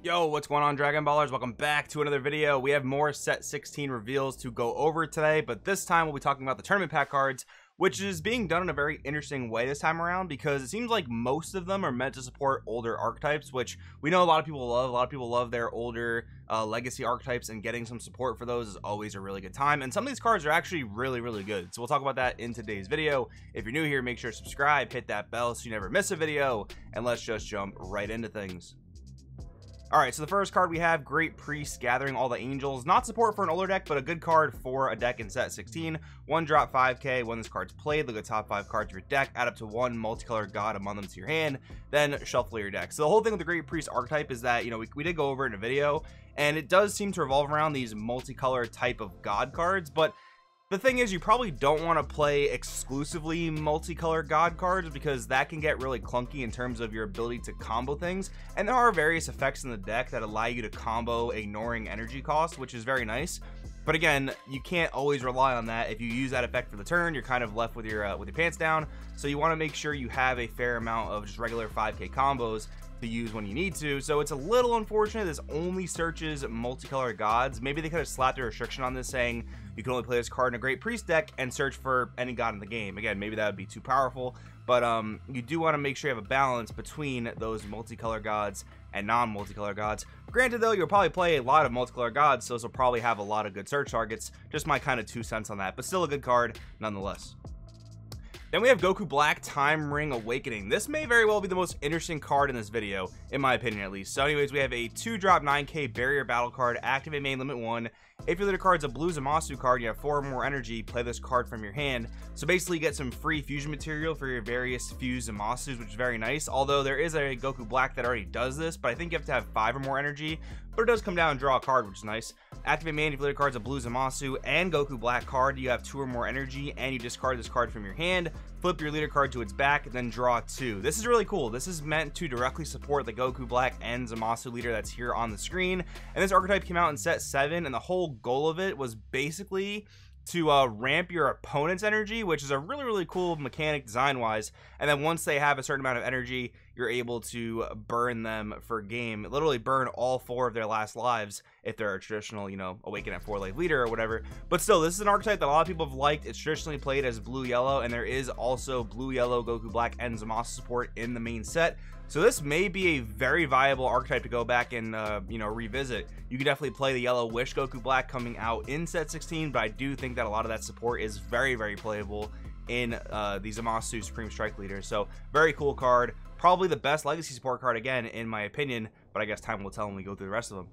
Yo, what's going on, Dragon Ballers? Welcome back to another video. We have more set 16 reveals to go over today, but this time we'll be talking about the tournament pack cards, which is being done in a very interesting way this time around because it seems like most of them are meant to support older archetypes, which we know a lot of people love. A lot of people love their older legacy archetypes, and getting some support for those is always a really good time. And some of these cards are actually really good. So we'll talk about that in today's video. If you're new here, make sure to subscribe, hit that bell so you never miss a video, and let's just jump right into things. Alright, so the first card we have, Great Priest, Gathering All the Angels. Not support for an older deck, but a good card for a deck in set 16. 1 drop 5k. When this card's played, look at the top 5 cards of your deck, add up to 1 multicolored god among them to your hand, then shuffle your deck. So the whole thing with the Great Priest archetype is that, you know, we did go over it in a video, and it does seem to revolve around these multicolored type of god cards, but the thing is, you probably don't want to play exclusively multicolored god cards because that can get really clunky in terms of your ability to combo things. And there are various effects in the deck that allow you to combo ignoring energy cost, which is very nice. But again, you can't always rely on that. If you use that effect for the turn, you're kind of left with your pants down. So you want to make sure you have a fair amount of just regular 5k combos to use when you need to. So it's a little unfortunate this only searches multicolored gods. Maybe they could have slapped a restriction on this saying you can only play this card in a Great Priest deck and search for any god in the game. Again, maybe that would be too powerful, but you do want to make sure you have a balance between those multicolored gods and non-multicolored gods. Granted though, you'll probably play a lot of multicolored gods, so this will probably have a lot of good search targets. Just my kind of 2 cents on that, but still a good card nonetheless. Then we have Goku Black, Time Ring Awakening. This may very well be the most interesting card in this video, in my opinion at least. So anyways, we have a 2 drop 9k barrier battle card, activate main limit 1. If your leader card's a blue Zamasu card, you have 4 or more energy, play this card from your hand. So basically you get some free fusion material for your various fused Zamasus, which is very nice. Although there is a Goku Black that already does this, but I think you have to have 5 or more energy. But it does come down and draw a card, which is nice. Activate main, if your leader card's a blue Zamasu and Goku Black card, you have 2 or more energy, and you discard this card from your hand. Flip your leader card to its back, then draw 2. This is really cool. This is meant to directly support the Goku Black and Zamasu leader that's here on the screen. And this archetype came out in set 7, and the whole goal of it was basically to ramp your opponent's energy, which is a really cool mechanic design wise. And then once they have a certain amount of energy, you're able to burn them for game, literally burn all 4 of their last lives if they're a traditional, you know, awaken at 4 life leader or whatever. But still, this is an archetype that a lot of people have liked. It's traditionally played as blue yellow, and there is also blue yellow Goku Black and Zamasu support in the main set. So this may be a very viable archetype to go back and you know, revisit. You could definitely play the yellow Wish Goku Black coming out in set 16, but I do think that a lot of that support is very playable in the Zamasu Supreme Strike Leader. So very cool card, probably the best legacy support card again in my opinion, but I guess time will tell when we go through the rest of them.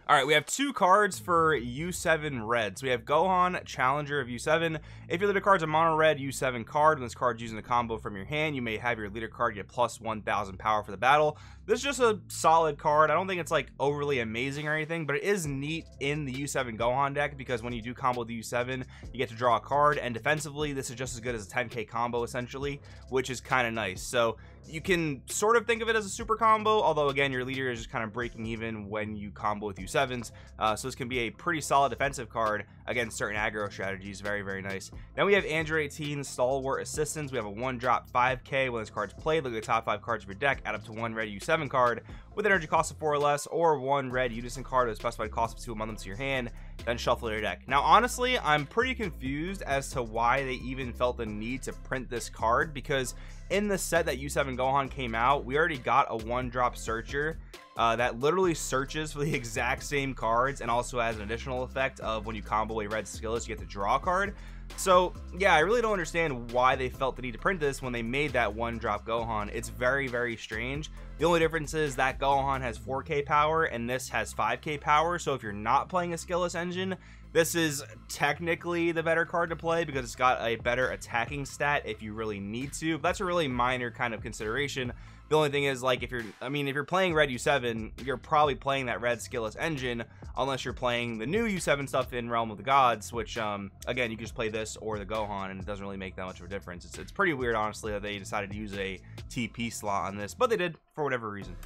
Alright, we have 2 cards for U7 red. So we have Gohan, Challenger of U7. If your leader card's a mono red U7 card, and this card's using a combo from your hand, you may have your leader card get plus 1000 power for the battle. This is just a solid card. I don't think it's like overly amazing or anything, but it is neat in the U7 Gohan deck because when you do combo the U7, you get to draw a card, and defensively, this is just as good as a 10k combo essentially, which is kind of nice. So you can sort of think of it as a super combo, although again, your leader is just kind of breaking even when you combo with U7s. So this can be a pretty solid defensive card against certain aggro strategies. Very nice. Then we have Android 18, Stalwart Assistance. We have a 1 drop 5k. When this card's played, look at the top 5 cards of your deck, add up to 1 red U7 card with energy cost of 4 or less, or 1 red Unison card with a specified cost of 2 among them to your hand, then shuffle your deck. Now honestly, I'm pretty confused as to why they even felt the need to print this card, because in the set that U7 Gohan came out, we already got a 1 drop searcher that literally searches for the exact same cards, and also has an additional effect of when you combo a red skillet, you get to draw a card. So yeah, I really don't understand why they felt the need to print this when they made that 1 drop Gohan. It's very strange. The only difference is that Gohan has 4k power and this has 5k power, so if you're not playing a skillless engine, this is technically the better card to play because it's got a better attacking stat if you really need to. But that's a really minor kind of consideration. The only thing is, like, if you're playing red U7, you're probably playing that red skillless engine, unless you're playing the new U7 stuff in Realm of the Gods, which again, you can just play this or the Gohan, and it doesn't really make that much of a difference. It's pretty weird, honestly, that they decided to use a TP slot on this, but they did for whatever reason.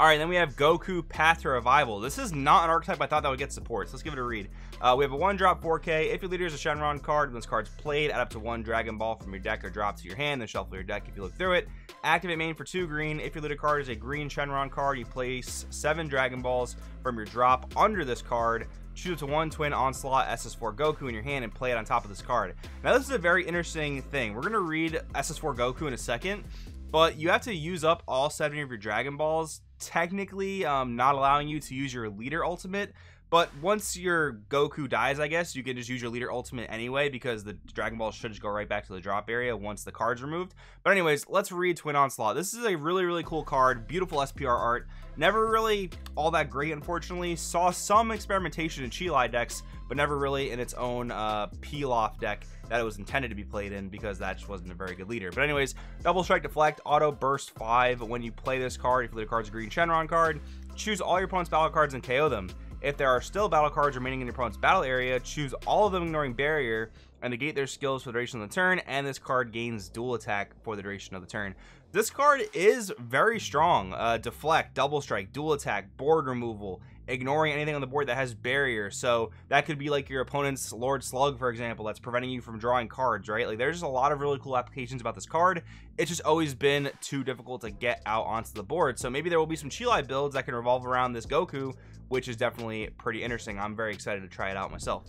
All right, then we have Goku Path to Revival. This is not an archetype I thought that would get support, so let's give it a read. We have a 1-drop 4K. If your leader is a Shenron card, when this card's played, add up to 1 Dragon Ball from your deck or drop to your hand, then shuffle your deck if you look through it. Activate main for 2 green. If your leader card is a green Shenron card, you place 7 Dragon Balls from your drop under this card. Choose to 1 Twin Onslaught SS4 Goku in your hand and play it on top of this card. Now, this is a very interesting thing. We're going to read SS4 Goku in a second, but you have to use up all 7 of your Dragon Balls, technically not allowing you to use your leader ultimate. But once your Goku dies, I guess, you can just use your leader ultimate anyway, because the Dragon Balls should just go right back to the drop area once the card's removed. But anyways, let's read Twin Onslaught. This is a really, really cool card. Beautiful SPR art. Never really all that great, unfortunately. Saw some experimentation in Chilai decks, but never really in its own peel-off deck that it was intended to be played in, because that just wasn't a very good leader. But anyways, Double Strike Deflect, Auto Burst 5. When you play this card, if the card's a green Shenron card, choose all your opponent's battle cards and KO them. If there are still battle cards remaining in your opponent's battle area, choose all of them ignoring barrier and negate their skills for the duration of the turn, and this card gains dual attack for the duration of the turn. This card is very strong. Deflect, Double Strike, dual attack, board removal, ignoring anything on the board that has barrier. So that could be like your opponent's Lord Slug, for example, that's preventing you from drawing cards, right? Like, there's just a lot of really cool applications about this card. It's just always been too difficult to get out onto the board. So maybe there will be some Chilai builds that can revolve around this Goku, which is definitely pretty interesting. I'm very excited to try it out myself.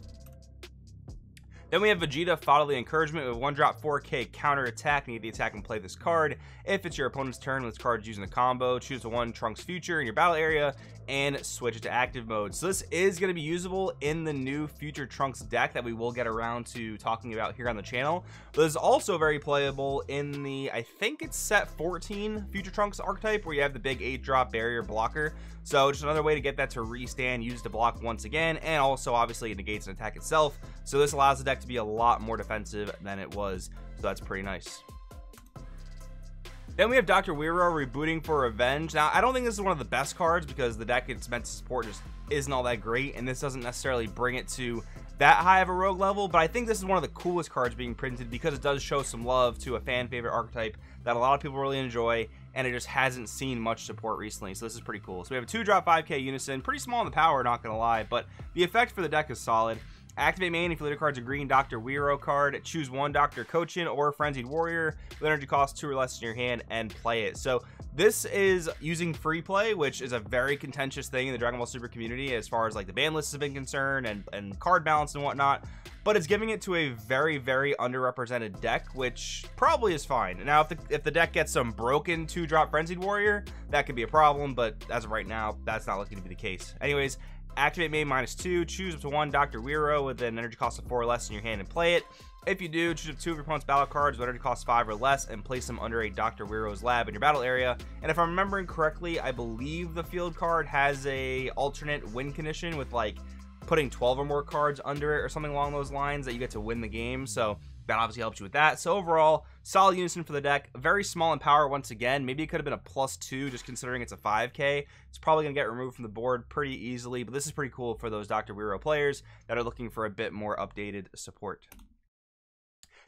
Then we have Vegeta, Fatherly Encouragement with 1-drop 4K counter attack. Need the attack and play this card. If it's your opponent's turn, when this card is using the combo, choose the 1 Trunks Future in your battle area and switch it to active mode. So this is going to be usable in the new Future Trunks deck that we will get around to talking about here on the channel. But this is also very playable in the, I think it's set 14 Future Trunks archetype, where you have the big 8-drop barrier blocker. So just another way to get that to restand, use to block once again, and also obviously it negates an attack itself. So this allows the deck to be a lot more defensive than it was, so that's pretty nice. Then we have Dr. Weiro rebooting for Revenge. Now, I don't think this is one of the best cards, because the deck it's meant to support just isn't all that great, and this doesn't necessarily bring it to that high of a rogue level, but I think this is one of the coolest cards being printed, because it does show some love to a fan favorite archetype that a lot of people really enjoy, and it just hasn't seen much support recently, so this is pretty cool. So we have a 2-drop 5K Unison, pretty small in the power, not gonna lie, but the effect for the deck is solid. Activate main if your leader card's a green Dr. Weiro card. Choose 1 Dr. Cochin or Frenzied Warrior with energy cost 2 or less in your hand and play it. So this is using free play, which is a very contentious thing in the Dragon Ball Super community as far as like the ban lists have been concerned and card balance and whatnot. But it's giving it to a very, very underrepresented deck, which probably is fine. Now, if the deck gets some broken 2-drop Frenzied Warrior, that could be a problem, but as of right now, that's not looking to be the case. Anyways, activate main -2, choose up to 1 Dr. Weiro with an energy cost of 4 or less in your hand and play it. If you do, choose up 2 of your opponent's battle cards with energy cost 5 or less and place them under a Dr. Weiro's lab in your battle area. And if I'm remembering correctly, I believe the field card has a alternate win condition with like putting 12 or more cards under it or something along those lines that you get to win the game. So that obviously helps you with that. So overall, solid unison for the deck. Very small in power once again. Maybe it could have been a +2 just considering it's a 5K. It's probably going to get removed from the board pretty easily, but this is pretty cool for those Dr. Weiro players that are looking for a bit more updated support.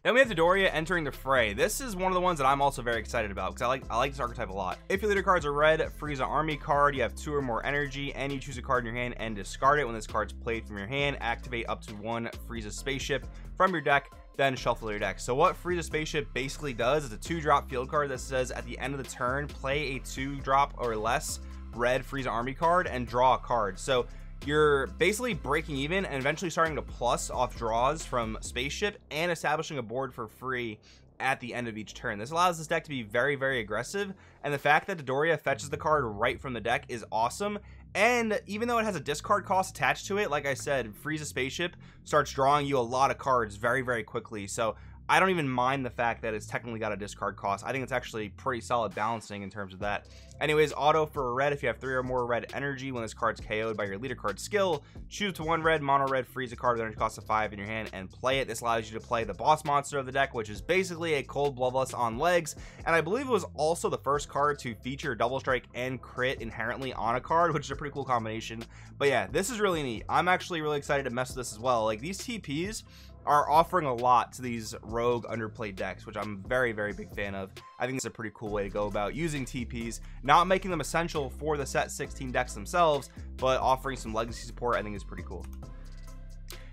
Then we have the Doria entering the fray. This is one of the ones that I'm also very excited about, because I like this archetype a lot. If your leader cards are red, Frieza Army card, you have 2 or more energy, and you choose a card in your hand and discard it. When this card's played from your hand, activate up to 1 Frieza Spaceship from your deck, then shuffle your deck. So what Frieza Spaceship basically does is a 2-drop field card that says at the end of the turn, play a 2-drop or less red Frieza Army card and draw a card. So you're basically breaking even and eventually starting to plus off draws from Spaceship and establishing a board for free at the end of each turn. This allows this deck to be very, very aggressive, and the fact that Doria fetches the card right from the deck is awesome. And even though it has a discard cost attached to it, like I said, Frieza Spaceship starts drawing you a lot of cards very, very quickly. So I don't even mind the fact that it's technically got a discard cost. I think it's actually pretty solid balancing in terms of that. Anyways, auto for a red. If you have 3 or more red energy when this card's KO'd by your leader card skill, choose to 1 red mono red Frieza card with energy cost of 5 in your hand and play it. This allows you to play the boss monster of the deck, which is basically a cold bloodlust on legs. And I believe it was also the first card to feature double strike and crit inherently on a card, which is a pretty cool combination. But yeah, this is really neat. I'm actually really excited to mess with this as well. Like, these TPs are offering a lot to these rogue underplayed decks, which I'm very, very big fan of. I think it's a pretty cool way to go about using TPs, not making them essential for the set 16 decks themselves, but offering some legacy support. I think is pretty cool.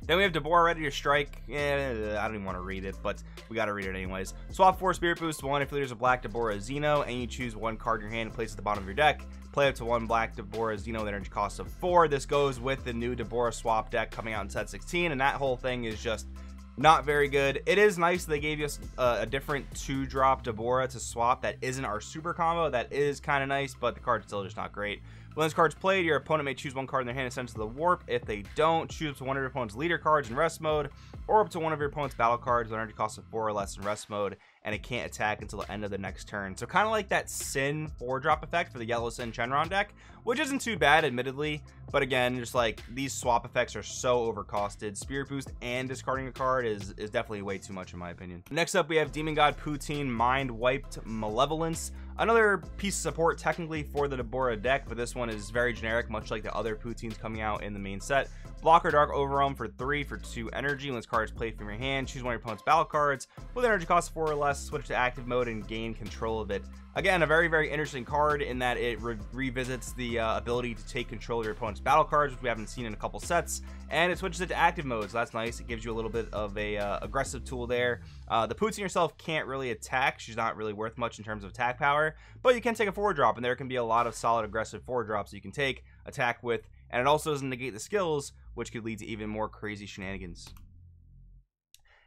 Then we have Deborah ready to strike. I don't even want to read it, but we got to read it anyways. Swap 4 Spirit Boost 1 if leaders a black Deborah Zeno, and you choose one card in your hand and place it at the bottom of your deck. Play up to 1 black Deborah Zeno with energy cost of 4. This goes with the new Deborah swap deck coming out in set 16, and that whole thing is just not very good. It is nice they gave us a different 2-drop Deborah to swap that isn't our super combo. That is kind of nice, but the card's still just not great. When this card's played, your opponent may choose one card in their hand and send it to the warp. If they don't, choose up to one of your opponent's leader cards in rest mode, or up to one of your opponent's battle cards with energy cost of 4 or less in rest mode, and it can't attack until the end of the next turn. So kind of like that Sin 4-drop effect for the Yellow Sin Shenron deck, which isn't too bad, admittedly. But again, just like these swap effects are so overcosted. Spirit Boost and discarding a card is definitely way too much in my opinion. Next up, we have Demon God Poutine Mind Wiped Malevolence. Another piece of support technically for the Deborah deck, but this one is very generic, much like the other Poutines coming out in the main set. Blocker Dark Overwhelm for 3 for 2 energy. When this card is played from your hand, choose one of your opponent's battle cards with energy cost of 4 or less, switch to active mode and gain control of it. Again, a very, very interesting card in that it revisits the ability to take control of your opponent's battle cards, which we haven't seen in a couple sets, and it switches it to active mode, so that's nice. It gives you a little bit of a aggressive tool there. The Poutine herself can't really attack. She's not really worth much in terms of attack power, but you can take a 4-drop, and there can be a lot of solid aggressive 4-drops you can take, attack with, and it also doesn't negate the skills, which could lead to even more crazy shenanigans.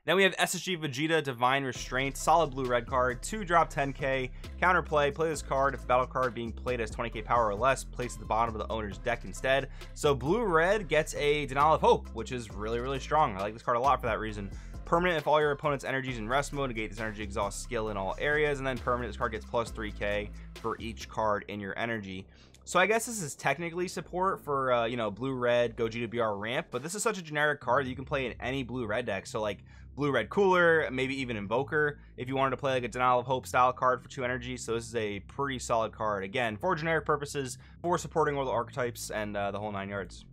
Then we have SSG Vegeta Divine Restraint, solid blue-red card, 2-drop 10k, counterplay, play this card. If the battle card being played has 20k power or less, place it at the bottom of the owner's deck instead. So blue-red gets a Denial of Hope, which is really, really strong. I like this card a lot for that reason. Permanent if all your opponent's energies in rest mode, negate this energy exhaust skill in all areas, and then permanent, this card gets plus 3k for each card in your energy. So I guess this is technically support for, you know, blue-red, Gogeta BR ramp, but this is such a generic card that you can play in any blue-red deck. So like blue-red Cooler, maybe even Invoker, if you wanted to play like a Denial of Hope style card for 2 energy. So this is a pretty solid card, again, for generic purposes, for supporting all the archetypes and the whole 9 yards.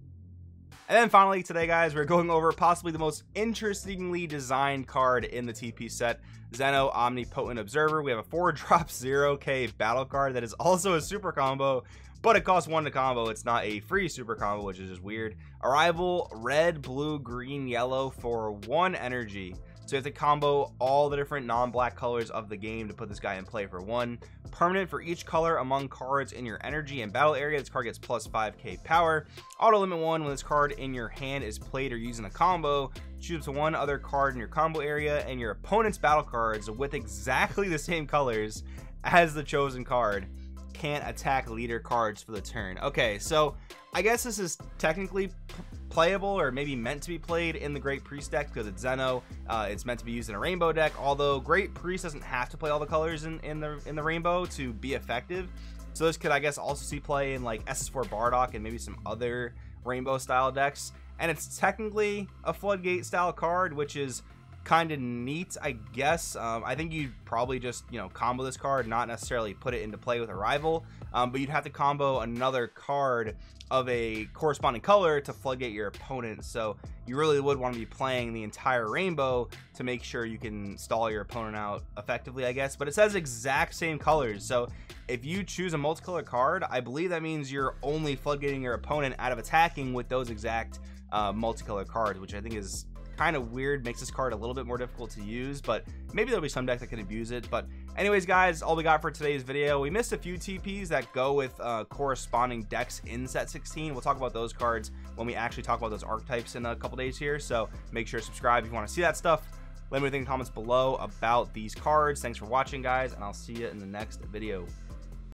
And then finally today, guys, we're going over possibly the most interestingly designed card in the TP set, Zeno Omnipotent Observer. We have a 4-drop 0k battle card that is also a super combo, but it costs 1 to combo. It's not a free super combo, which is just weird. Arrival, red, blue, green, yellow for 1 energy. So you have to combo all the different non-black colors of the game to put this guy in play for 1. Permanent for each color among cards in your energy and battle area. This card gets plus 5k power. Auto limit 1 when this card in your hand is played or used in a combo. Choose to 1 other card in your combo area and your opponent's battle cards with exactly the same colors as the chosen card can't attack leader cards for the turn. Okay, so I guess this is technically playable, or maybe meant to be played in the Great Priest deck because it's Zeno. It's meant to be used in a rainbow deck, although Great Priest doesn't have to play all the colors in the rainbow to be effective. So this could, I guess, also see play in like SS4 Bardock and maybe some other rainbow style decks. And it's technically a Floodgate style card, which is kind of neat, I guess. I think you'd probably just, you know, combo this card, not necessarily put it into play with a rival, but you'd have to combo another card of a corresponding color to floodgate your opponent. So you really would want to be playing the entire rainbow to make sure you can stall your opponent out effectively, I guess. But it says exact same colors, so if you choose a multicolor card, I believe that means you're only floodgating your opponent out of attacking with those exact multicolor cards, which I think is kind of weird, makes this card a little bit more difficult to use, but maybe there'll be some deck that can abuse it. But anyways, guys, all we got for today's video. We missed a few TPs that go with corresponding decks in set 16. We'll talk about those cards when we actually talk about those archetypes in a couple days here, so make sure to subscribe if you want to see that stuff. Let me know in the comments below about these cards. Thanks for watching, guys, and I'll see you in the next video.